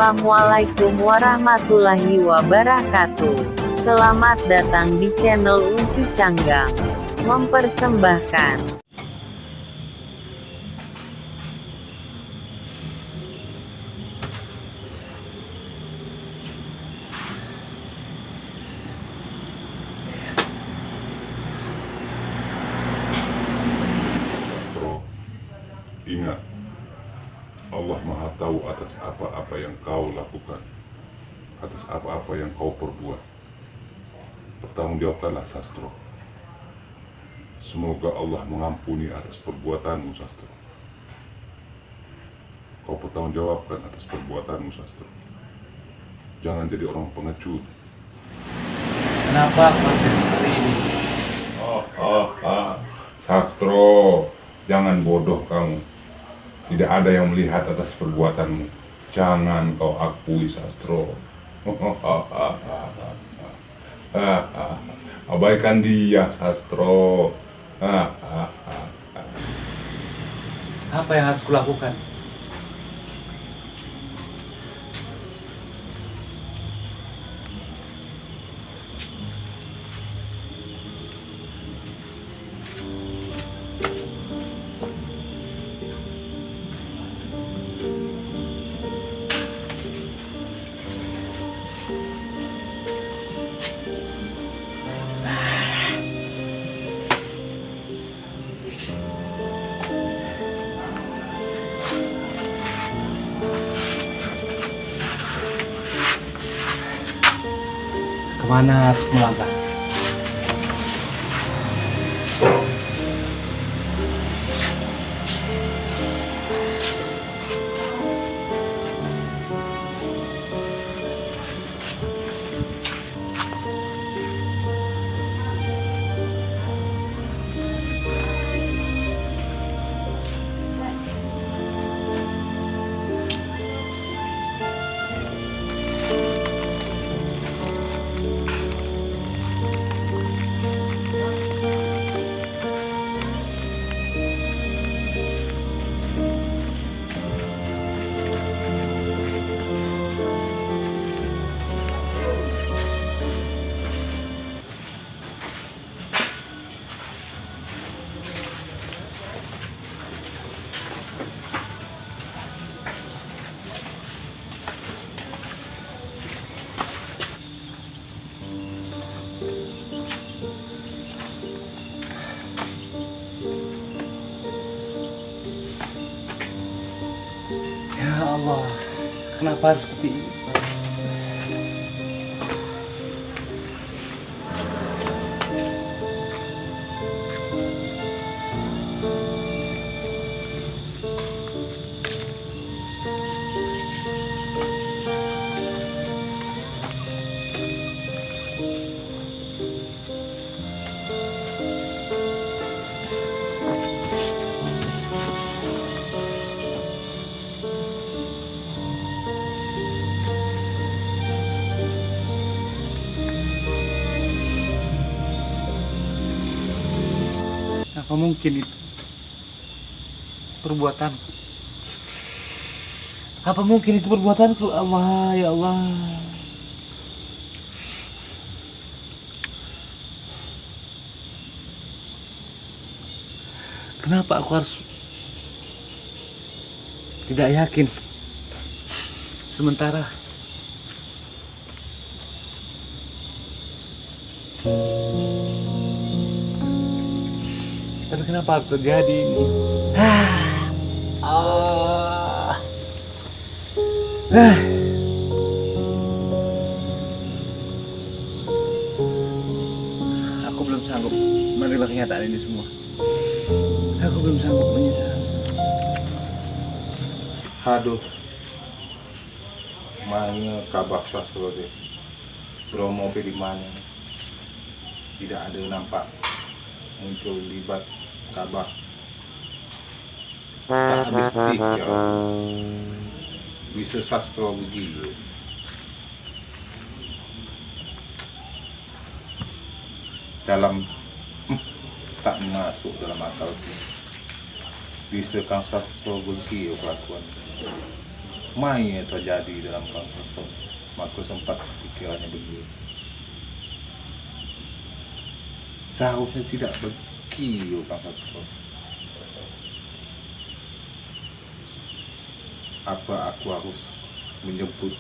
Assalamualaikum warahmatullahi wabarakatuh. Selamat datang di channel Uncu Canggang. Mempersembahkan Ingat, Allah Maha Tahu atas apa-apa yang kau lakukan, atas apa-apa yang kau perbuat. Pertanggungjawabkanlah Sastro. Semoga Allah mengampuni atas perbuatanmu, Sastro. Kau pertanggungjawabkan atas perbuatanmu, Sastro. Jangan jadi orang pengecut. Kenapa konsep seperti ini? Sastro, jangan bodoh kamu. Tidak ada yang melihat atas perbuatanmu. Jangan kau akui, Sastro. Abaikan dia, Sastro. Apa yang harus kulakukan? Kemana harus melangkah? Ya Allah, kenapa harus seperti ini? Apa mungkin itu perbuatanku? Apa mungkin itu perbuatanku? Allah, ya Allah. Kenapa aku harus tidak yakin? Sementara tapi kenapa harus terjadi ini? Aku belum sanggup menerima kenyataan ini semua. Aku belum sanggup menyesal. Aduh, mana kabar Sastro deh? Bromo di mana? Tidak ada nampak muncul libat kabar. Tak habis pikir bisa Sastro begitu. Dalam tak masuk dalam akal. Bisa Kang Sastro begitu kelakuan. Mai terjadi dalam konsep maka sempat pikirannya begitu. Seharusnya tidak begitu Kang Sastro. Apa aku harus menyebut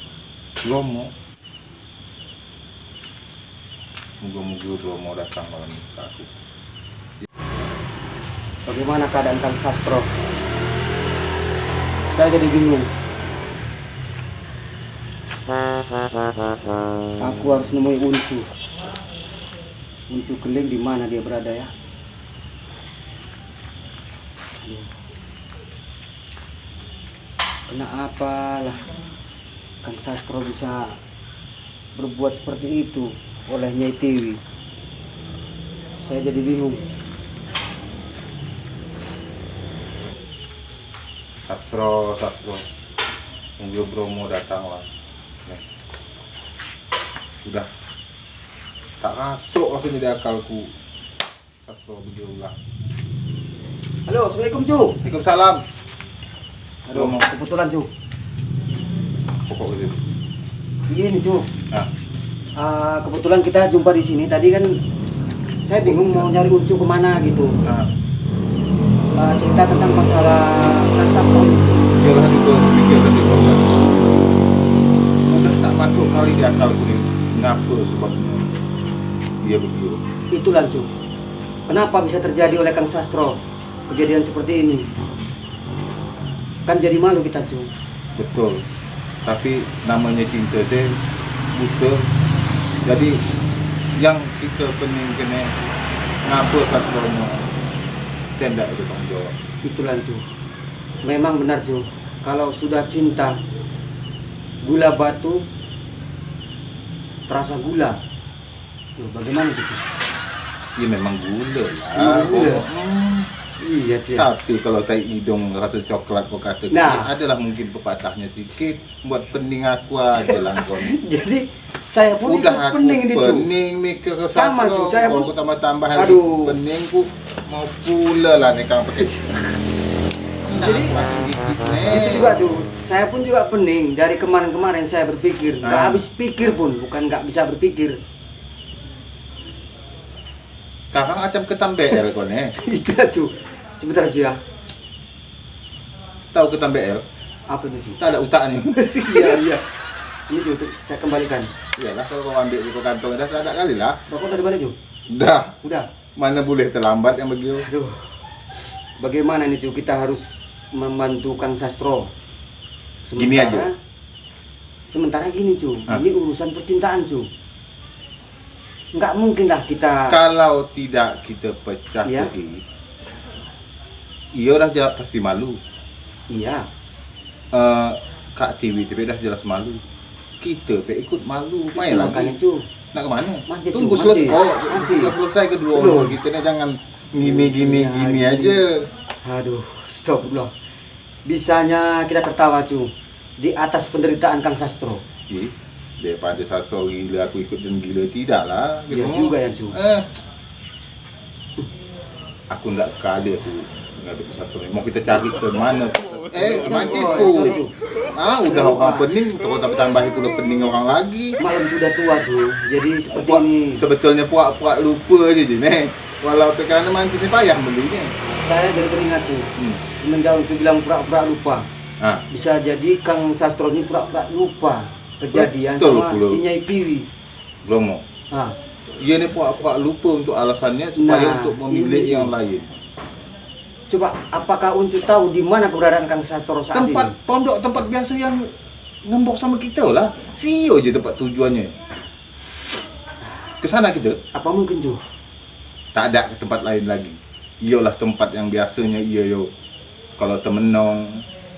Bromo? Moga-moga Bromo datang malam ini ke aku. Bagaimana keadaan Kang Sastro? Saya jadi bingung. Aku harus nemui Uncu. Uncu Keling di mana dia berada ya? Aduh. Kenapa lah Kang Sastro bisa berbuat seperti itu oleh Nyai Tiwi? Saya jadi bingung. Sastro, moga Bromo datanglah. Sudah tak masuk rasanya di akalku. Sastro begitu. Halo, Assalamualaikum Cu. Waalaikumsalam. Aduh, kebetulan Cu. Pokok gitu. Ini Cu. Nah, Kebetulan kita jumpa di sini. Tadi kan saya bingung mau cari Uncu kemana gitu. nah, Cerita tentang masalah Kang Sastro. biarlah juga pikir tadi juga. Udah tak masuk kali di akalku nih. Ngapa sebabnya dia begitu? Itulah Cu. Kenapa bisa terjadi oleh Kang Sastro kejadian seperti ini? Kan jadi malu kita Cu. Betul. Tapi namanya cinta teh buta. Jadi yang kita pening kena ngapa Sastronya tidak ada tanggung jawab. Itulah Cu. Memang benar Cu. Kalau sudah cinta, gula batu terasa gula. Loh, bagaimana gitu? Ya memang gula lah. Memang gula. Iya Cu. Tapi kalau tai hidung rasa coklat kau kata Nah. adalah mungkin pepatahnya sikit buat pening aku aja lah kau ni. Jadi saya pun Udah ikut aku pening ini Cu. pening mikir ke Sama, Sastro. Cu, saya Kalau pun- aku tambah-tambah lagi Aduh. pening ku mau pula lah ni kang pakai. Jadi, itu juga Cu. Saya pun juga pening. Dari kemarin-kemarin saya berpikir, nggak Ah. habis pikir pun, bukan nggak bisa berpikir. Kakang macam ketam BL kau ni. Itulah Cu. Sebentar Cu ya. Tahu ketam BL? Apa itu Cu? Tak ada utak ni. Iya iya. Ini Cu, saya kembalikan. Iyalah kalau kau ambil di kantong dah tak ada kali lah. Bapak udah balik Cu? Dah. Udah. Mana boleh terlambat yang begitu. Aduh. Bagaimana nih Cu? Kita harus membantu Kang Sastro. Gini aja. Sementara gini Cu. Hah? Ini urusan percintaan Cu. Nggak mungkin lah kita. Kalau tidak kita pecah Iya. lagi, ia dah jelas pasti malu. Iya. Kak TV dah jelas malu. Kita ikut malu. Main Makanya lagi. Cu. Nak ke mana? Mancing, Tunggu Cu, selesai. mancing. Oh, Mancing. kita selesai kedua Belum. orang. Kita ni jangan gini Iya, aja. Aduh, stop dulu. Bisanya kita tertawa Cu. Di atas penderitaan Kang Sastro. Eh, daripada satu gila aku ikut dan gila tidaklah. Iya juga ya Cu. Aku enggak kali aku ngadep satu ni. Mau kita cari ke mana? Mancisku. Oh, sorry, Cu. Udah orang pening, terus tambah itu udah pening orang lagi. Malam sudah tua Cu. Jadi seperti Puak, ini. sebetulnya puak-puak lupa je ni. Walau kerana mantis ni payah belinya. Saya jadi teringat Cu. Semenjak Uncu bilang pura-pura lupa. Ha. Bisa jadi Kang Sastro ini pura-pura lupa kejadian Betul sama pula. si Nyai Tiwi. Bromo. Ah, Ia ni puak-puak lupa untuk alasannya supaya Nah, untuk memilih ini, yang lain. coba apakah Uncu tahu di mana keberadaan Kang Sastro saat Tempat ini? pondok tempat biasa yang ngembok sama kita lah. Sio je tempat tujuannya. Ke sana kita. Apa mungkin Cu? Tak ada tempat lain lagi. Ialah tempat yang biasanya ia yo. Kalau temenong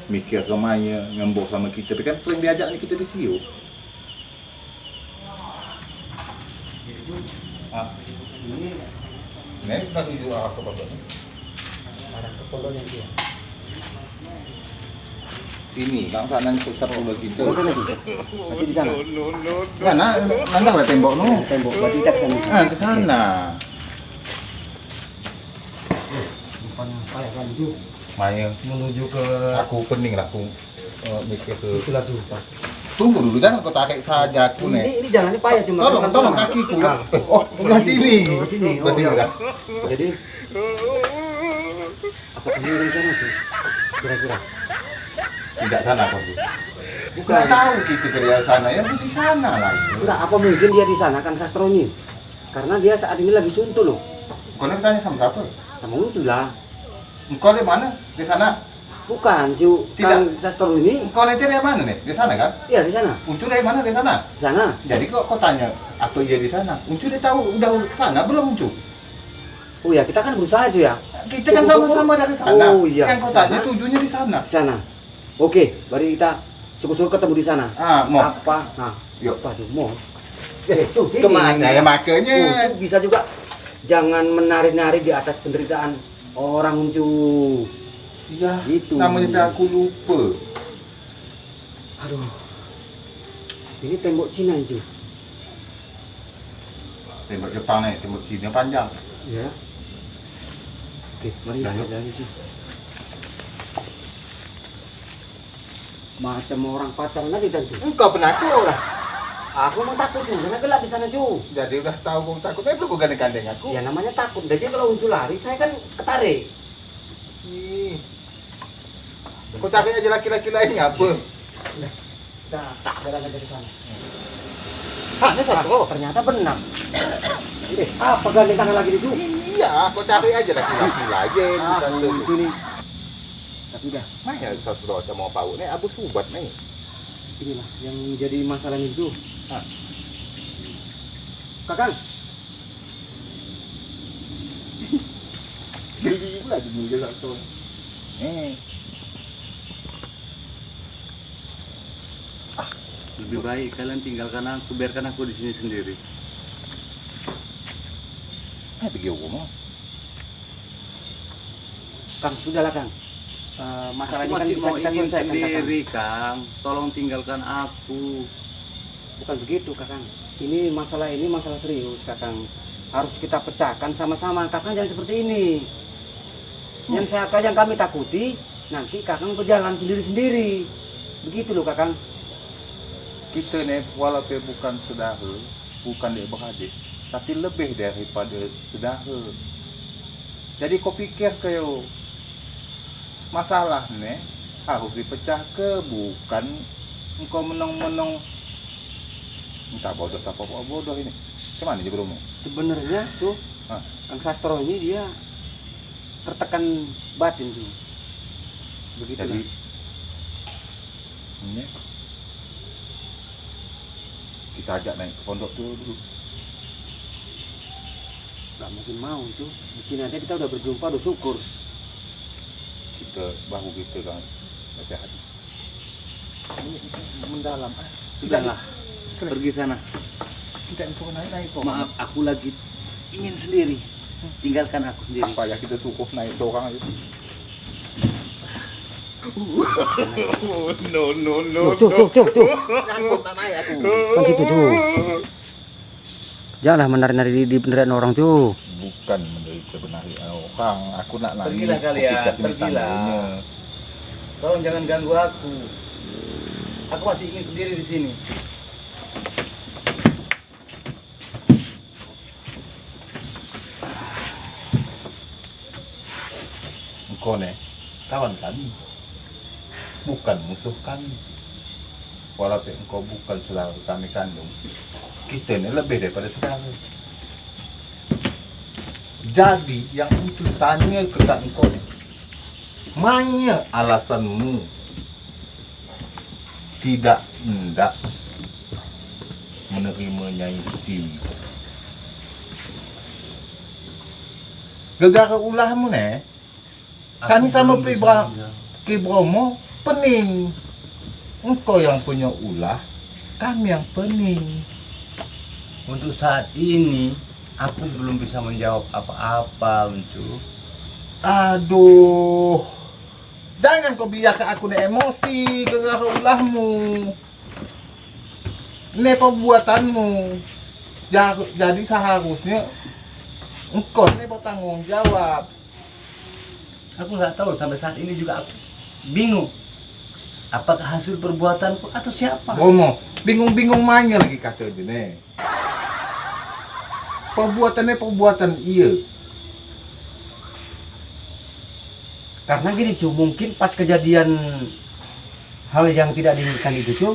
mikir ke maya ngembok sama kita, tapi kan sering diajak ni kita di sio. Ini Ni bukan tuju arah ke pondok ni. arah ke pondoknya dia. Ini kang sana besar pondok kita. Oh, sana Cu. Nanti di sana. Sana nandanglah tembok nu. Tembok berarti kita ke sana. Ke sana. Bukan apa ya kan Cu? Maya Menuju ke aku pening lah aku mikir tuh. Itulah tuh, Pak. Tunggu dulu kan, aku tarik saja aku nih. Ini jalannya payah cuma. Tolong kakiku. Oh, sebelah sini. Sebelah sini dah. Jadi apakah ini dari sana tuh? Kira-kira. Tidak sana kok. Bukan. Nggak tahu kita kerja sana ya di sana lagi. Enggak, apa mungkin dia di sana Kang Sastronya? Karena dia saat ini lagi suntuk loh. Kau nih tanya sama siapa? Sama Uncu lah. Engkau di mana? Di sana. Bukan, si Tidak. Kang Sastro ini. Engkau nanti dari mana nih? Di sana kan? Iya di sana. Uncu dari mana? Di sana. Di sana. Jadi kok tanya atau dia di sana? Uncu dia tahu udah ke sana belum Uncu? Oh ya, kita kan berusaha aja ya. Kita kan sama-sama dari sana. Oh, iya. Yang kau tanya tujuannya di sana. Di sana. Oke, mari kita syukur-syukur ketemu di sana. Ah, mau. Apa? Nah, Yuk. waduh, mau. Tuh, gini. kemana ya makanya? Uncu bisa juga. Jangan menari-nari di atas penderitaan orang Uncu. Iya, Gitu. namanya aku lupa. Aduh. Ini tembok Cina Uncu. Tembok Jepang nih, tembok Cina panjang. Ya. Oke, mari Dah, kita yuk. jalan sih. Macam orang pacaran aja dan tuh. Engkau penakut lah. Aku mau takut tuh, karena gelap di sana tuh. Jadi udah tahu kau takut, tapi belum gandeng aku. Ya namanya takut. Jadi kalau Uncu lari, saya kan ketarik. Ih. Kau cari aja laki-laki lainnya apa? Nah, tak jalan aja di sana. Ini ternyata benar. Apa gandeng tangan lagi di situ? Iya, kau cari aja laki-laki lain. Uncu nih. Tapi dah, Mana satu dosa mau bau nih, abu subat nih. inilah yang menjadi masalah itu. Hah. Kakang, Gigi pula di mulut satu. Lebih baik kalian tinggalkan aku, biarkan aku di sini sendiri. Pergi rumah. Kang, sudahlah Kang. Aku Masalahnya kan masih bisa mau kita ingin selesaikan Kakang. sendiri, Kang. Tolong tinggalkan aku. Bukan begitu Kakang. Ini masalah serius Kakang. Harus kita pecahkan sama-sama. Kakang jangan seperti ini. Yang kami takuti nanti Kakang berjalan sendiri-sendiri. Begitu loh Kakang. Kita nih walaupun bukan saudara, bukan dia beradik, tapi lebih daripada saudara. Jadi kau pikir kayak masalah nih harus dipecah ke bukan engkau menong-menong minta bodoh apa bodoh ini. Gimana dia berumur? Sebenarnya tuh Hah? Kang Sastro ini dia tertekan batin tuh. Begitu. Jadi ini kita ajak naik ke pondok tuh dulu. Gak mungkin mau tuh. Di sini aja kita udah berjumpa, udah syukur. Kita bahu kita kan baca hati. Ini mendalam. Sudahlah, pergi sana. Tidak bisa naik kok. Maaf, aku lagi ingin sendiri. Tinggalkan aku sendiri. Apa ya kita cukup naik seorang aja. No. Tuh. Nyangkut tak naik aku. Kan situ tuh. Janganlah menari-nari di penderitaan orang tuh. Bukan menderita benari orang. Aku nak nari. Pergilah kalian, kopi kasih pergilah. tandanya. Tolong jangan ganggu aku. Aku masih ingin sendiri di sini. Engkau nih kawan kami, bukan musuh kami. Walaupun engkau bukan saudara kami kandung, kita ini lebih daripada saudara. Jadi yang itu tanya ke kak engkau nih, mana alasanmu tidak hendak menerima Nyai Timi? Gegara ulahmu nih, kami sama Ki Bromo pening. Engkau yang punya ulah, kami yang pening. Untuk saat ini, aku belum bisa menjawab apa-apa untuk. Aduh, jangan kau biarkan aku nih emosi gegara ulahmu. Ini perbuatanmu. Jadi seharusnya engkau ini bertanggung jawab. Aku nggak tahu sampai saat ini juga aku bingung. Apakah hasil perbuatanku atau siapa? Ngomong, bingung-bingung mainnya lagi kata aja nih. Perbuatannya perbuatan iya. Karena gini cu, mungkin pas kejadian hal yang tidak diinginkan itu cu,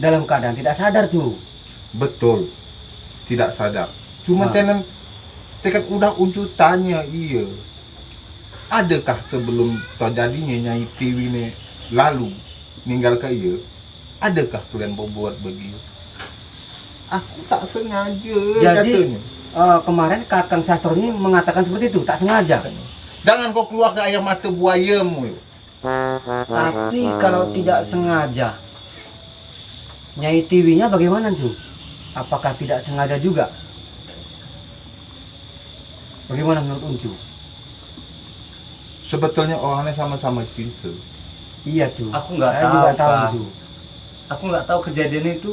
dalam keadaan tidak sadar cu. Betul. Tidak sadar. Cuma tenan tekan udah uncu tanya iya. Adakah sebelum terjadinya Nyai Tiwi ini lalu meninggal ke iya? Adakah kalian berbuat begitu? Aku tak sengaja Jadi katanya. kemarin Kakang Sastro ini mengatakan seperti itu, tak sengaja. Jangan kau keluar ke air mata buayamu. Tapi kalau tidak sengaja, Nyai Tiwinya bagaimana cu? Apakah tidak sengaja juga? Bagaimana menurut Uncu? Sebetulnya orangnya sama-sama cinta. Iya cu. Aku nggak Saya tahu, juga tahu Pak. cu. Aku nggak tahu kejadian itu.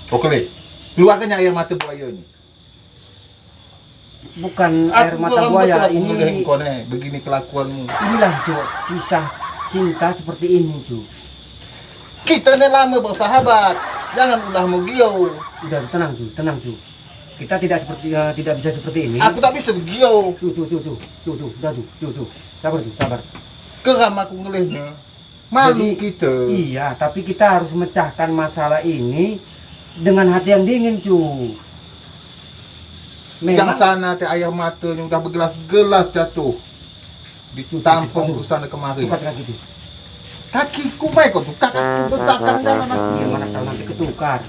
Oke, keluarkan air mata buayanya. Bukan air mata buaya ini. Begini kelakuanmu. Inilah cu, kisah cinta seperti ini cu. Kita ini lama bersahabat. Jangan ulah mau giau. Udah tenang cu, tenang cu. Kita tidak bisa seperti ini. Aku tak bisa giau. Cu, udah cu. Sabar cu, sabar. Keram aku ngelihnya. Malu kita. Iya, tapi kita harus memecahkan masalah ini dengan hati yang dingin cu. Yang sana teh air matanya udah bergelas-gelas jatuh. Ditampung ke sana kemari. Bukan kaki cu. Kakiku baik kok tuh. Kakiku besar kan jangan Iya, aku. mana tahu nanti ketukar.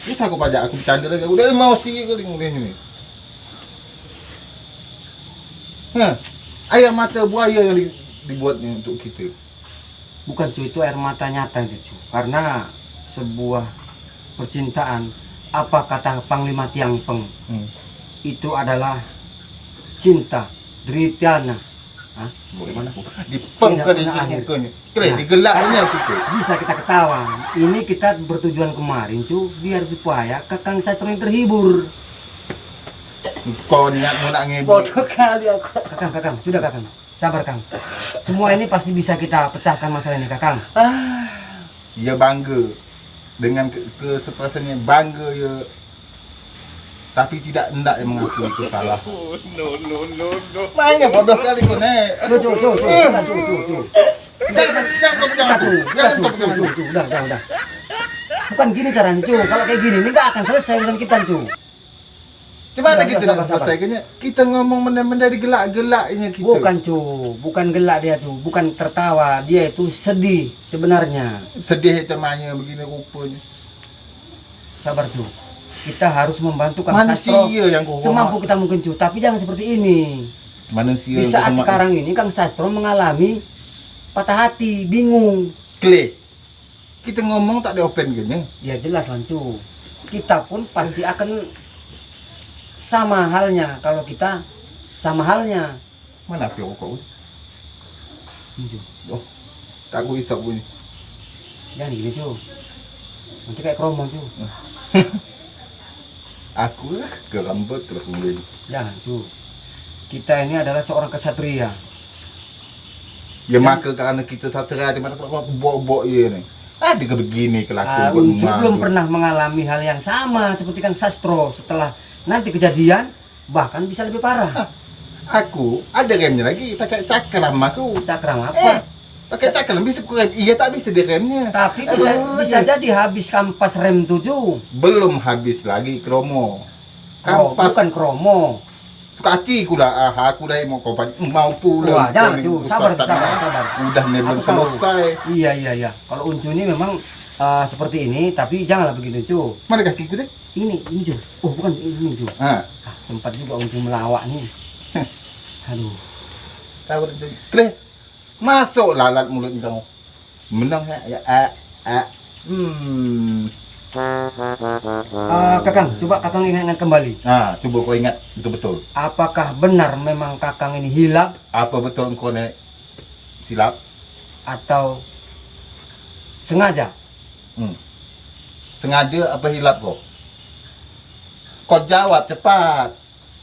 Bisa aku pajak aku bercanda lagi. Udah mau sih keling ini. Air mata buaya yang dibuatnya untuk kita. Bukan cu, itu air mata nyata itu cu. Karena sebuah percintaan, apa kata Panglima Tiangpeng, itu adalah cinta, Dritiana. Hah? Bagaimana? Dipengkan Tidak pernah akhir. mukanya. Keren, digelaknya kita. Bisa kita ketawa. Ini kita bertujuan kemarin cu, biar supaya Kakang Sastro yang terhibur. Kau niat mau nak ngibur. Bodoh kali aku. Kakang, sudah Kakang. Sabar Kang. Semua ini pasti bisa kita pecahkan masalah ini Kakang. Dia bangga dengan keseperasannya, bangga ya, tapi tidak hendak yang mengakui itu salah. Mainnya bodoh sekali kau nek. Cu. Jangan kau pegang. Udah. Bukan gini caranya cu. Kalau kayak gini ini nggak akan selesai urusan kita cu. Gimana Sabar, kita sabar, nak selesaikannya? Kita ngomong benda-benda digelak-gelaknya kita. Bukan cu, bukan gelak dia cu, bukan tertawa, dia itu sedih sebenarnya. Sedih temanya begini rupanya. Sabar cu, kita harus membantu Kang Sastro Manusia yang kau semampu kita mungkin cu, tapi jangan seperti ini. Manusia Di yang saat kau sekarang ini Kang Sastro mengalami patah hati, bingung. klik. Kita ngomong tak ada open gini. Ya jelas lah cu, kita pun pasti akan sama halnya kalau kita sama halnya. Mana api rokok? Ini, cu. Oh, tak aku isap bunyi. Jangan gini cu, nanti kayak kromo cu. Aku lah gerambet terus mulai. Jangan cu, kita ini adalah seorang kesatria. Ya maka karena kita satria di mana aku bok-bok ya nih. Ada ke begini kelakuan buat Uncu emak belum tu. pernah mengalami hal yang sama seperti Kang Sastro. Setelah nanti kejadian bahkan bisa lebih parah. Aku ada remnya lagi pakai cakram aku. Cakram apa? Pakai cakram bisa kurang. Iya tak bisa di remnya. Tapi bisa jadi habis kampas rem 7. Belum habis lagi kromo. Kampas Bukan kromo. kaki ku dah aku dah mau mau pulang. Wah, jangan Kau cu, ni sabar. Udah nih belum Aku tahu. selesai. Iya. Kalau Uncu ini memang seperti ini, tapi janganlah begitu cu. Mana kakiku deh? Ini cu. Oh bukan ini cu. Ah, Sempat juga Uncu melawak nih. Aduh. tahu dah. Kleh. Masuk lalat mulut kau. Menang ya. Kakang, coba Kakang ingat kembali. Coba kau ingat betul-betul. Apakah benar memang Kakang ini hilap Apa betul kau nek silap? atau sengaja? Sengaja apa hilap kau? Kau jawab cepat.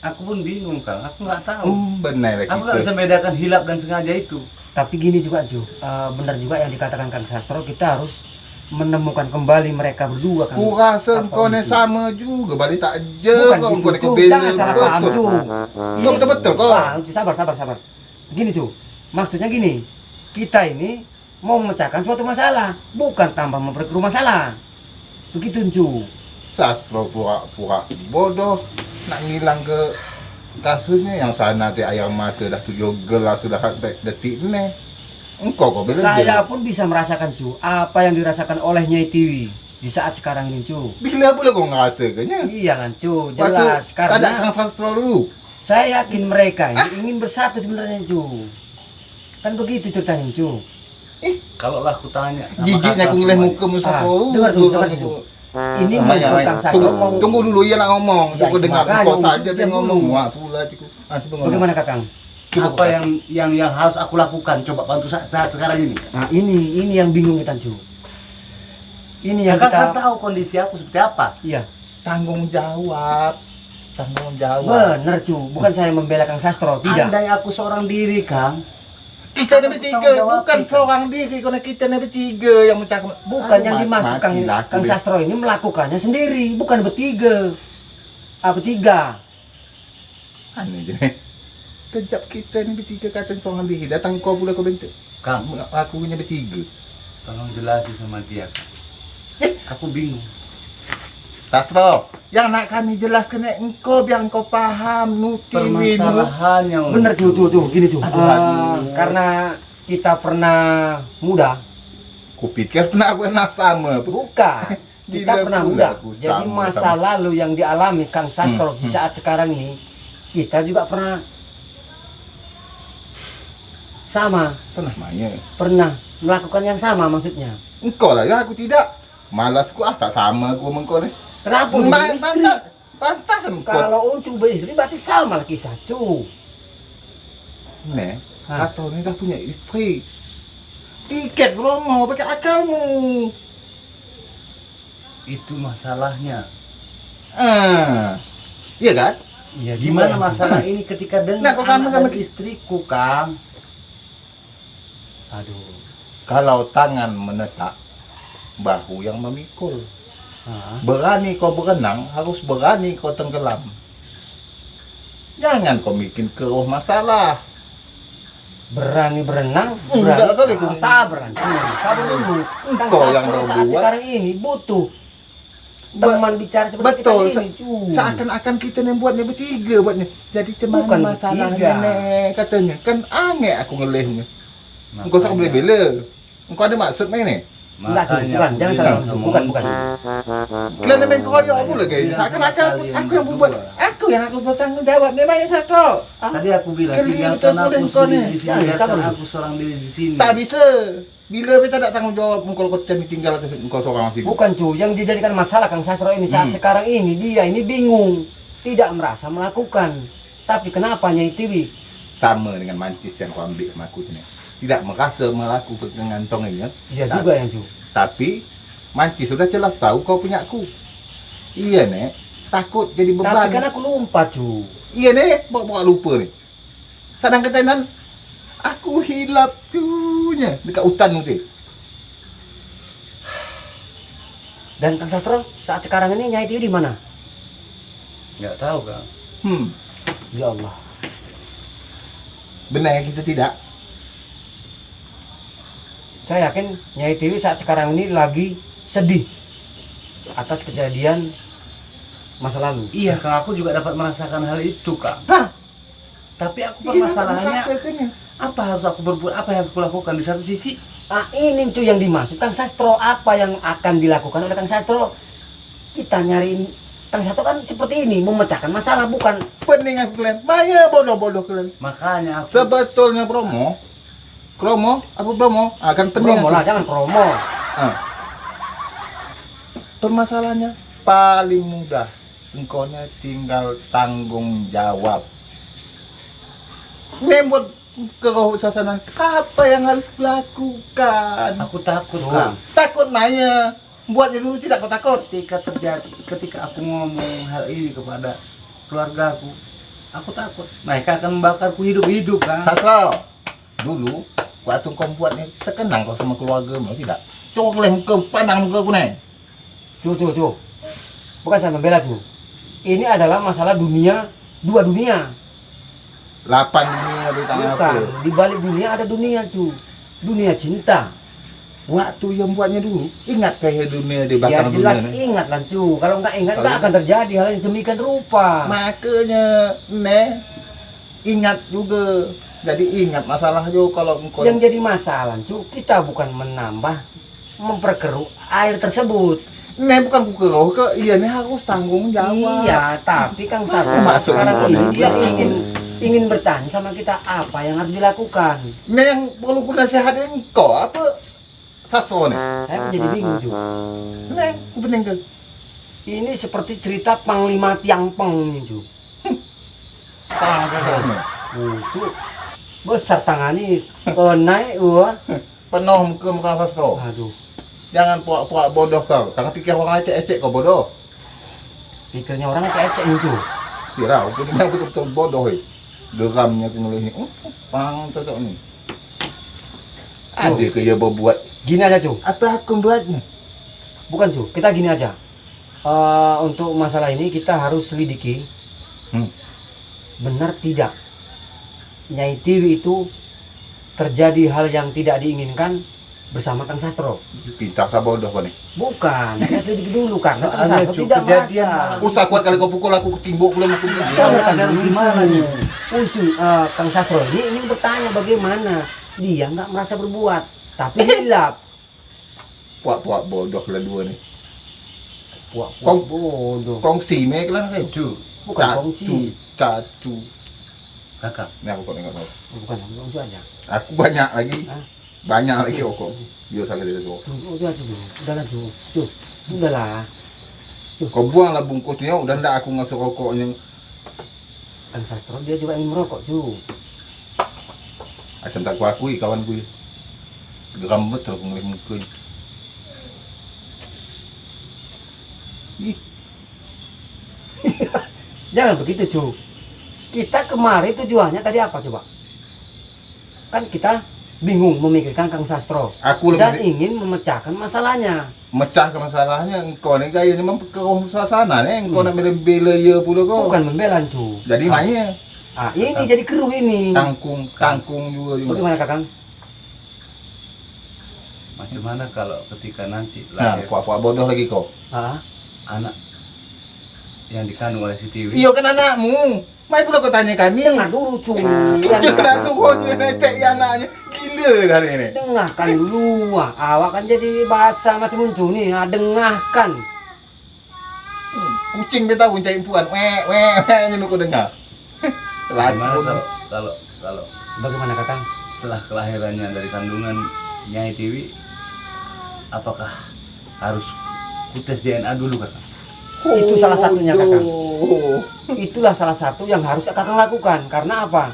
Aku pun bingung Kang, aku nggak tahu. Benar Aku nggak bisa kita. membedakan hilap dan sengaja itu. Tapi gini juga Ju, benar juga yang dikatakan Kang Sastro, kita harus menemukan kembali mereka berdua kan. Ku rasa Apa kau itu? sama juga, balik tak je Bukan kau gitu, nak Ju. bela. Jangan salah paham Ju. Kau betul-betul kau. Ju, sabar. Gini Ju, maksudnya gini, kita ini mau memecahkan suatu masalah, bukan tambah memperkeruh masalah. Begitu Ju. Sastro pura-pura bodoh nak ngilang ke kasusnya yang sana teh ayam mata dah 7 gelas sudah detik ni. Engkau bela Saya dia. pun bisa merasakan Ju, apa yang dirasakan oleh Nyai Tiwi di saat sekarang ini Ju. Bila pula kau ngerasakannya? Iya kan Ju, jelas Ada karena Kang Sastro dulu. saya yakin mereka ini ingin bersatu sebenarnya Ju. Kan begitu ceritanya Ju. Kalau lah aku tanya sama Gigitnya kakak aku ngelihat semuanya. muka musa kau. dengar Ju. Ini mau Kang Sastro mau Tunggu dulu ia nak ngomong. Ya, Tunggu dengar makanya, kau saja diam dia ngomong. dulu. Wah, pula tiku. Coba ngomong. bagaimana Kakang? Apa yang harus aku lakukan? Coba bantu saya sekarang ini. Nah, ini yang bingung kita Ju. Ini yang Kakak kan kita tahu kondisi aku seperti apa. iya. Tanggung jawab. Benar Ju, bukan saya membela Kang Sastro, tidak. Andai aku seorang diri, Kang. Kita ni bertiga, Tanggung jawab bukan kita. seorang diri. Kerana kita ni bertiga yang mencakap. Bukan yang dimaksud Kang Sastro ini melakukannya sendiri, bukan bertiga. Bertiga. Aneh je. Kejap kita ni bertiga kata seorang diri. Datang kau pula kau bentuk. Kang, Aku punya bertiga. tolong jelasin sama dia, Kang. Aku bingung. Sastro, yang nak kami jelaskan engkau biar engkau faham. Nuti ni. Permasalahannya Bener Ju, gini Ju. Aduh. Karena kita pernah muda, Kupikir pernah sama. bukan. Kita Gila pernah pula muda. aku Jadi sama, masa lalu yang dialami Kang Sastro di Hmm. saat sekarang ini, kita juga pernah sama, pernah melakukan yang sama maksudnya. Engkau lah ya, aku tidak. Malas ku tak sama aku sama engkau ni. Kenapa? Ju? Istri. Pantas engkau. Kalau Uncu beristri berarti sama lah kisah Cu. Nih, Hah? atau ni dah punya isteri. Tiket promo pakai akalmu. Itu masalahnya. Iya kan? Iya, Gimana juga. masalah ini ketika Nah, dengan kau sama anak sama dan istriku, Kang? Aduh. Kalau tangan menetak, bahu yang memikul. Hah? Berani kau berenang, harus berani kau tenggelam. Jangan kau bikin keruh masalah. Berani berenang, Enggak kali, Kung. sabar dulu. Kang Engkau yang Sastro saat berbuat. sekarang ini butuh teman bicara seperti Betul, kita ini, Cu. seakan-akan kita yang buatnya bertiga buatnya. Jadi teman Bukan masalahnya bertiga. nek katanya. Kan aneh aku ngelehnya. Engkau tak boleh bela. Engkau ada maksud main ni? Enggak, Cu, Makanya bukan, aku jangan bilang salah, Cu. sama Bukan. Kalian main koyak apa lagi? Seakan-akan aku yang buat. Aku yang aku bertanggung jawab. Memangnya satu. Tadi aku bilang Kali tinggalkan betul aku engkau sendiri ni. di sini, Jangan, biarkan sabar. aku seorang diri di sini. Tak bisa. Bila kita tak tanggung jawab kalau kau tinggal engkau seorang sini. Bukan Cu, yang dijadikan masalah Kang Sastro ini saat sekarang ini dia ini bingung, tidak merasa melakukan. Tapi kenapa Nyai Tiwi? Sama dengan mancis yang kau ambil sama aku ni. Tidak merasa melakukan dengan tongnya. Iya Tak. juga yang Cu. Tapi mancis sudah jelas tahu kau punya aku. Iya nek. Takut jadi Tapi beban. kan aku lupa Cu. Iya nek. Bawa lupa ni. Sedang ketenan. Aku hilap tunya dekat hutan tu. Dan Kang Sastro saat sekarang ini Nyai Tiwi di mana? Nggak tahu, Kang. Ya Allah. Benar kita tidak. Saya yakin Nyai Tiwi saat sekarang ini lagi sedih atas kejadian masa lalu. Iya, Kang, aku juga dapat merasakan hal itu, Kang. Hah? Tapi aku Iya, permasalahannya, rasanya. apa harus aku berbuat, apa yang harus aku lakukan di satu sisi? Ini Cu yang dimaksud Kang Sastro, apa yang akan dilakukan oleh Kang Sastro? Kita nyariin Kang Sastro kan seperti ini, memecahkan masalah, bukan Pening aku kalian. Banyak bodoh-bodoh kalian. Makanya aku Sebetulnya promo. Apa promo? Akan pening. promo aku. lah, jangan promo. Permasalahannya paling mudah. Engkau tinggal tanggung jawab. Membuat keroh suasana. Apa yang harus dilakukan? aku takut, Kang. Takut nanya. Buatnya dulu tidak kau takut. Ketika aku ngomong hal ini kepada keluargaku, aku takut mereka akan membakarku hidup-hidup, Kang. Sastro, dulu waktu kau buat ni terkenang kau sama keluarga mu tidak? Coba muka pandang muka aku nih. Cu. Bukan saya membela cu. Ini adalah masalah dunia, dua dunia. 8 dunia di tangan Bukan, apa? di balik dunia ada dunia cu. Dunia cinta. Waktu yang buatnya dulu, ingat kayak dunia di Ya belakang jelas dunia ni. ingat lah cu. Kalau nggak ingat Kalau nggak akan terjadi hal yang demikian rupa. Makanya ingat juga. Jadi ingat masalah juga kalau engkau Yang jadi masalah cu, kita bukan menambah, memperkeruh air tersebut. bukan kukeroh ke, iya nih harus tanggung jawab. Iya, tapi Kang Satu Masuk sekarang di ini dia politik. ingin bertanya sama kita apa yang harus dilakukan. Yang perlu penasehatin engkau apa? Saso nih. Saya menjadi bingung cu. Bening ke? Ini seperti cerita Panglima Tiang Peng ini cu. Cu. Besar tangannya naik wah. Penuh muka saso. Aduh, Jangan puak-puak bodoh kau. Jangan pikir orang ecek-ecek kau bodoh. pikirnya orang ecek-ecek ini cu. Kira aku ini betul-betul bodoh. Geramnya aku nulis ni. Pang cocok ni. Ada ke dia berbuat Gini aja cu, apa aku buatnya? bukan cu, kita gini aja. Untuk masalah ini kita harus selidiki benar tidak Nyai Tiwi itu terjadi hal yang tidak diinginkan bersama Kang Sastro. Kita tak bodoh kau ni. Bukan, kita selidiki dulu karena Kang Soalnya, Sastro cu, tidak kejadian merasa. Usah kuat kali kau pukul aku ketimbuk pula aku. Kamu kadang gimana nih? nih? Kang Sastro ini ingin bertanya bagaimana dia nggak merasa berbuat, tapi hilap. Puak-puak bodoh lah dua ni. Wah, Kong- bodoh. Kongsi ni kelan kau. Cu, Bukan kongsi. Cacu. kakak. Ni aku kau tengok kau. Bukan kongsi aja. Aku banyak lagi. Hah? Banyak lagi kok. Dia sakit dia tu. Udah tuh, udahlah tuh, udahlah. Kau buanglah bungkusnya, udah ndak aku ngasih rokoknya. Kang Sastro dia juga ingin merokok cu. Macam tak aku akui kawan gue. Geram betul aku ngeliat muka. Ih, Jangan begitu cu. Kita kemarin tujuannya tadi apa coba? Kan kita bingung memikirkan Kang Sastro aku dan lebih ingin memecahkan masalahnya. mecah ke masalahnya. Engkau ni gaya ni memperkeruh suasana ni. Engkau nak bela ya pula kau. Bukan membela cu. Jadi mainnya Ini jadi keruh ini. tangkung juga juga. Bagaimana Kakang? Macam mana kalau ketika nanti Nah, lahir puak-puak bodoh lagi kau. anak yang dikandung oleh si Tiwi? Iya kan anakmu. Mai pula kau tanya kami. Dengar dulu cu. Jangan suruhnya necek anaknya. Gila dah ni. Dengarkan dulu. Awak kan jadi bahasa macam itu nih. Dengarkan. Kucing dia tahu cari puan. Weh, ni kau dengar. Gimana Lagu. kalau Bagaimana Kakang? setelah kelahirannya dari kandungan Nyai Tiwi, apakah harus kutes DNA dulu kakak? Itu salah satunya, Kakang. Oh. Itulah salah satu yang harus Kakang lakukan. Karena apa?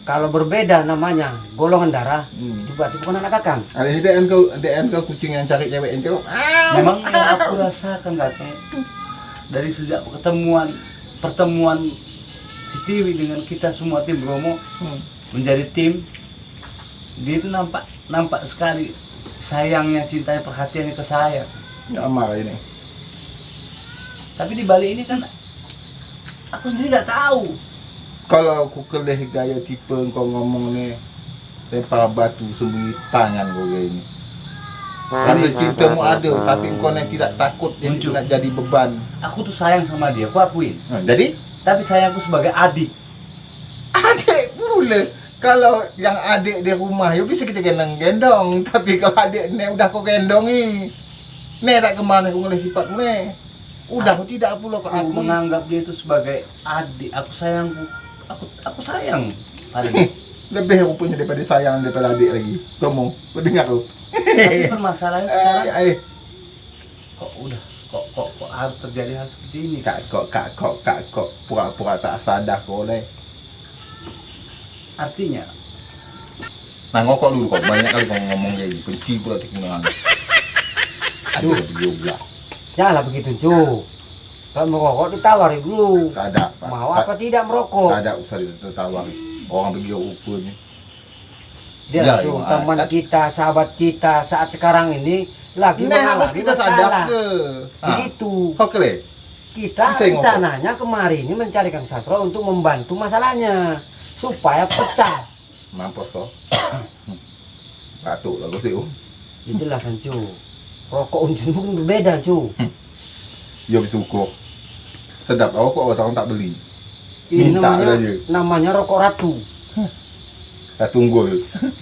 Kalau berbeda namanya golongan darah, itu berarti bukan anak Kakang. Ada ini DM kau kucing yang cari cewek itu. Memang yang aku rasakan kakak, dari sejak pertemuan si Tiwi dengan kita semua tim Bromo menjadi tim, dia itu nampak sekali sayangnya, cintanya, perhatiannya ke saya. Ya marah ini. Tapi di balik ini kan aku sendiri nggak tahu. Kalau aku kelih gaya tipe kau ngomong ni, lempar batu sembunyi tangan kau gaya ini. Rasa cintamu ada, tapi kau yang tidak takut dia Muncul. nak jadi beban. Aku tuh sayang sama dia, aku akuin. Jadi Tapi sayangku sebagai adik. adik pula. Kalau yang adik di rumah, ya bisa kita gendong. Tapi kalau adik ni udah kau gendong ni, tak kemana kau ngelihat sifat ni. Udah aku tidak pula kau Aku aku. menganggap dia itu sebagai adik. Aku sayang pada dia. Lebih rupanya daripada sayang daripada adik lagi. Kamu, kau dengar kau. Tapi permasalahannya sekarang Kok kok harus terjadi hal seperti ini? kak kok pura-pura tak sadar kau leh. Artinya Nah ngokok dulu kok, banyak kali kau ngomong kayak gitu. Benci pula tikungan. Ada dia pula. Janganlah begitu cu. Kalau merokok ditawari dulu. Tak ada. Mau apa tidak merokok? Tak ada usah ditawar. Orang begitu rupanya. Dia Ya, tuh ya, teman kan. kita, sahabat kita saat sekarang ini lagi Nah, harus mengalami kita sadar masalah. ke. Begitu. Oke le. Kita Bisa ngomong. rencananya kemarin ini mencari Kang Satro untuk membantu masalahnya supaya pecah. Mampus toh. Batuk lah gue sih. Ya jelas kan cu. Rokok Uncun pun berbeda cu. Ya bisa ukur. Sedap tau kok orang tak beli. Ini Minta namanya, aja. namanya rokok ratu. Dah tunggu.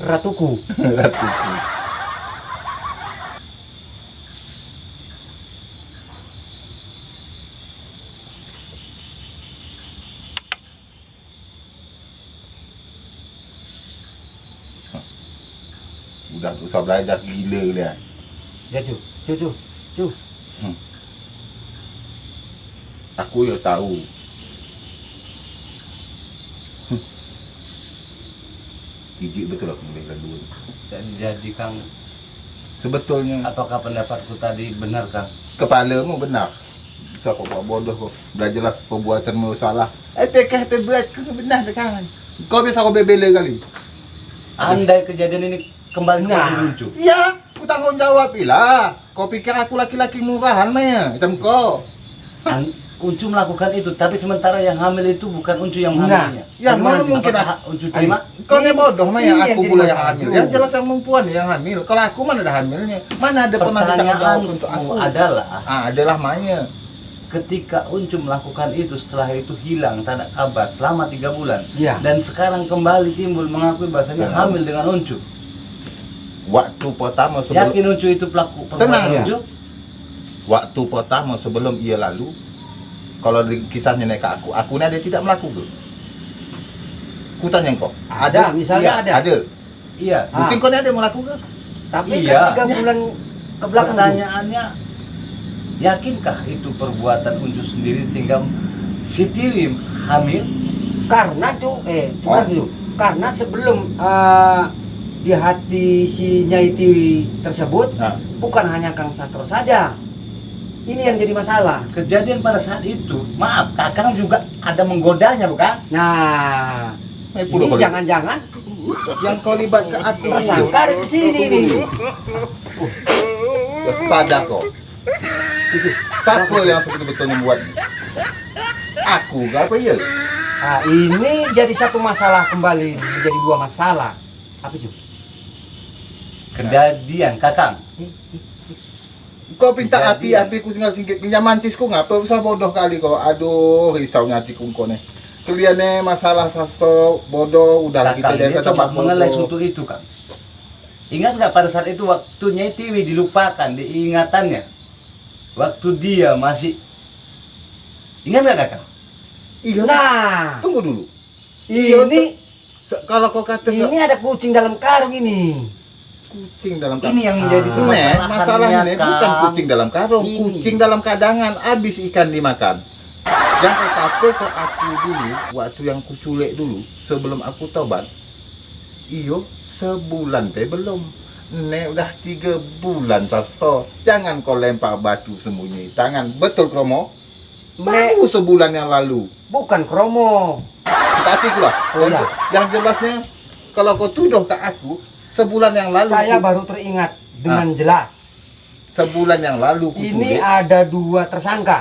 Ratuku. Ratu. Udah usah belajar gila dia. Ya cu. Aku ya tahu. Gigit betul aku mereka dua. Jadi Kang, Sebetulnya apakah pendapatku tadi benar Kang? kepalamu benar. Bisa kau buat bodoh kau. Dah jelas perbuatanmu salah. PK berat kau benar kan. Kau biasa kau bebele kali. Andai kejadian ini kembali muncul. Ya, aku tanggung jawab lah. Kau pikir aku laki-laki murahan mah ya? Hitam kau. Uncu melakukan itu, tapi sementara yang hamil itu bukan Uncu yang Nah, hamilnya. ya, Gimana, mana mungkin apakah Uncu terima? Kau ni bodoh mah ya, Iya, aku jadi pula yang masalah hamil. juga. Yang jelas yang perempuan yang hamil. Kalau aku mana ada hamilnya? Mana ada pernah ditanggung jawab untuk aku? Pertanyaanku adalah Adalah Maya. ketika Uncu melakukan itu, setelah itu hilang tak ada kabar selama 3 bulan, Iya. dan sekarang kembali timbul mengakui bahasanya Ya. hamil dengan Uncu. Waktu pertama sebelum Yakin Uncu itu pelaku Tenang, perbuatan ya. Uncu? waktu pertama sebelum ia lalu, kalau di kisahnya naik ke aku ni ada tidak melakukan. Ku tanya kau, Ada, misalnya Iya, ada. Ada. Iya. Mungkin kau ni ada melakukan. Tapi Iya. kan 3 bulan ke belakang. Cu. Pertanyaannya, yakinkah itu perbuatan Uncu sendiri sehingga si Tilim hamil? Karena cu, sebentar Oh. cu. Karena sebelum di hati si Nyai Tiwi tersebut Nah, bukan hanya Kang Satro saja. Ini yang jadi masalah. Kejadian pada saat itu, maaf, Kakang juga ada menggodanya bukan? Nah, puluh ini kali. jangan-jangan yang kau libat ke aku. tersangka ada di sini nih. Sadar kau. Siapa yang betul-betul membuat? Aku ke apa ya? Nah, ini jadi satu masalah kembali menjadi 2 masalah. Apa cu? Kejadian, Kakang. Kau pinta api ku tinggal singkit pinjam mancisku ngapa usah bodoh kali kau. Aduh, risaunya hatiku kau ni. Kalian masalah sastro bodoh udahlah kita Kakang, dia jadi coba tempat mengeles bodoh. untuk itu, Kang. Ingat nggak pada saat itu waktunya Tiwi dilupakan, diingatannya. Waktu dia masih, ingat nggak Kakang? Iya. Nah, Tunggu dulu. ini Kalau kau kata ini ada kucing dalam karung ini. kucing dalam Ini yang menjadi Nek, permasalahannya, masalahnya Kang. bukan kucing dalam karung, Ini. kucing dalam kadangan, habis ikan dimakan. Jangan kata ke aku dulu, waktu yang kuculek dulu, sebelum aku tobat. Iyo, sebulan teh belum. Nek udah 3 bulan Sasto. Jangan kau lempar batu sembunyi tangan. Betul Kromo? Baru sebulan yang lalu. Bukan kromo. Hati lah. Oh, iya. Yang jelasnya, kalau kau tuduh ke aku, sebulan yang lalu. Saya baru teringat dengan jelas. Sebulan yang lalu Ini kuculek. ada 2 tersangka.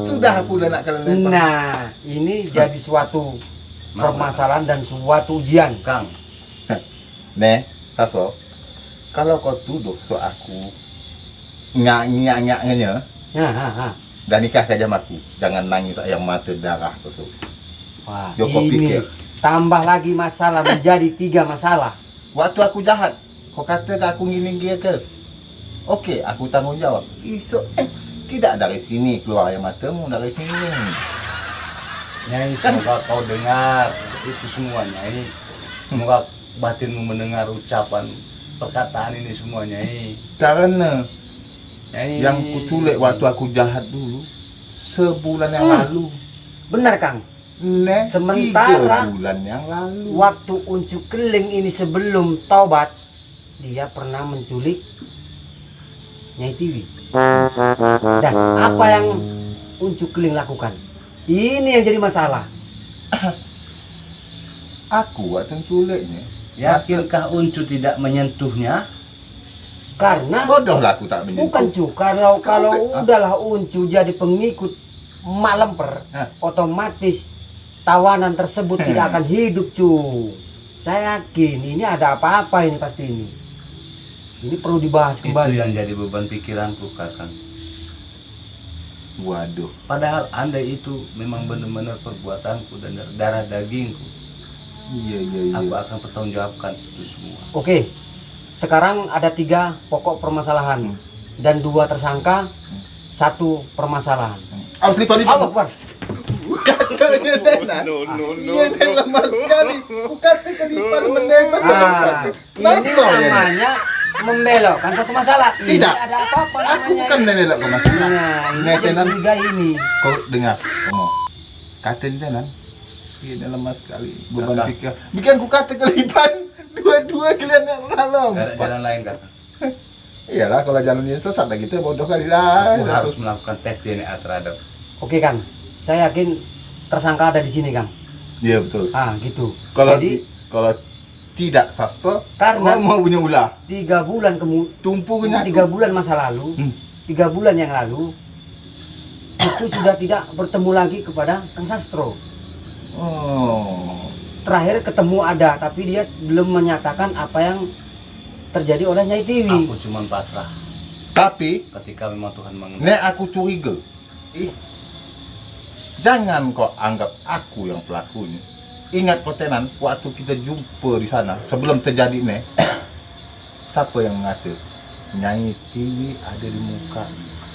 Sudah aku udah nak kalian lempar. Nah, ini jadi suatu permasalahan dan suatu ujian. Kang, Nih, Saso, kalau kau tuduh so aku nyak-nyaknya Nah, dan nikah saja aku, jangan nangis ayam mata darah tu. Wah, Joko ini pikir. tambah lagi masalah menjadi 3 masalah. Waktu aku jahat, kau kata ke aku gini ke? Okey, aku tanggung jawab. Iso, tidak dari sini keluar ayam matamu, dari sini. Nyai, Kan- semoga kau dengar itu semua, Nyai. Semoga batinmu mendengar ucapan perkataan ini semua, Nyai. Karena Nyai, yang kuculek waktu aku jahat dulu, sebulan yang lalu. Benar, Kang. Nek, Sementara 3 bulan yang lalu. Waktu Uncu Keling ini sebelum taubat, dia pernah menculik Nyai Tiwi. Dan apa yang Uncu Keling lakukan? Ini yang jadi masalah. Aku waktu culeknya. Yakinkah Uncu tidak menyentuhnya? Karena Bodoh lah aku tak menyentuh. bukan cu, kalau Sampai- udahlah Uncu jadi pengikut Mak Lemper, otomatis tawanan tersebut tidak akan hidup cu. Saya yakin ini ada apa-apa ini pasti ini. Ini perlu dibahas Itu kembali. yang jadi beban pikiranku, Kakang. Waduh. Padahal Anda itu memang benar-benar perbuatanku dan darah dagingku. Iya. Aku akan pertanggungjawabkan itu semua. Oke, sekarang ada 3 pokok permasalahan dan 2 tersangka, 1 permasalahan. Harus lipat-lipat. Allah Akbar. Katanya tenan. Iya, tenan lemah sekali. Bukan kelipan menembak. Ini namanya membelokkan satu masalah. Ini Tidak. ada apa-apa Aku namanya. bukan menelak ke masalah. Nah, ini Nek tenan. curiga ini. Kau dengar ngomong. Katanya tenan. Iya, lemah sekali. Beban Kakak. pikir. Bikin ku kata kelipan. Dua-dua kalian malam. Ada jalan lain, Kakang. Iyalah, kalau jalannya sesat lah gitu, bodoh kali lah. Aku harus melakukan tes DNA terhadap. Oke Kang, saya yakin tersangka ada di sini Kang. Iya betul. Gitu. Kalau Jadi kalau tidak sastra, Karena- mau punya ulah. 3 bulan kemudian, Tumpu kena 3 bulan masa lalu, 3 bulan yang lalu itu sudah tidak bertemu lagi kepada Kang Sastro. Oh. Terakhir ketemu ada, tapi dia belum menyatakan apa yang terjadi oleh Nyai Tiwi. Aku cuma pasrah Tapi ketika memang Tuhan mengenal. nek aku curiga. Jangan kau anggap aku yang pelakunya. Ingat kau tenan, waktu kita jumpa di sana sebelum terjadi nih, siapa yang mengatur? Nyai Tiwi ada di muka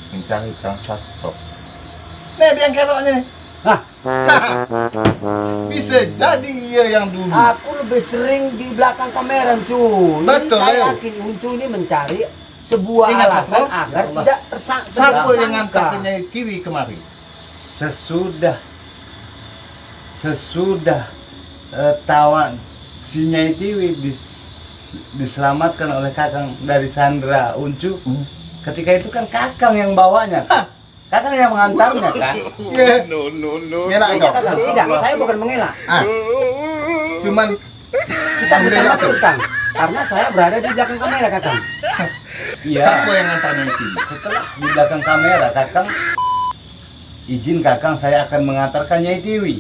mencari Kang Sastro. Nih biang keroknya nih. Hah? Bisa jadi dia yang dulu. Aku lebih sering di belakang kamera, cu. Ini Betul, saya Leo. yakin Uncu ini mencari sebuah Ingat, alasan Sastro? agar tidak tersangka. Siapa yang ngantar ke Nyai Tiwi kemari? Sesudah tawan si Nyai Tiwi diselamatkan oleh Kakang dari Sandra Uncu. Ketika itu kan Kakang yang bawanya, kan? Kakang yang mengantarnya, kan? Ngelak kau. Tidak, saya bukan mengelak. Cuman Kita bersama Mengelak, terus, Kang. Karena saya berada di belakang kamera, Kakang. Iya. siapa yang ngantar Nyai Tiwi? Setelah di belakang kamera, Kakang izin Kakang saya akan mengantarkan Nyai Tiwi.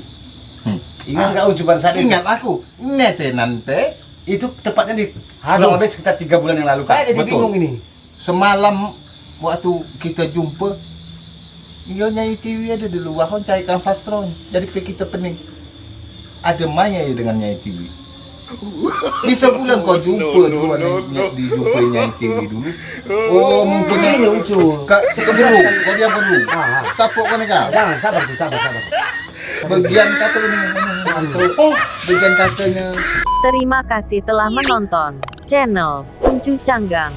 Ingat nggak Uncu pada saat itu? Ingat aku, netenan teh Itu tepatnya di Aduh. kurang lebih sekitar 3 bulan yang lalu, Saya Kang. jadi Betul. bingung ini. semalam waktu kita jumpa. Iya Nyai Tiwi ada di luar kan cari Kang Sastro. Jadi kita pening. Ada Maya ya dengan Nyai Tiwi. Bisa bulan kau jumpa dua dijumpai Nyai Tiwi dulu. Oh mungkin Begini, Uncu. Kak keburu, kau diam dulu. Tapuk kan kau. Jangan, sabar, cu, sabar. Bagian kata ini, bagian katanya. Terima kasih telah menonton channel Uncu Canggang.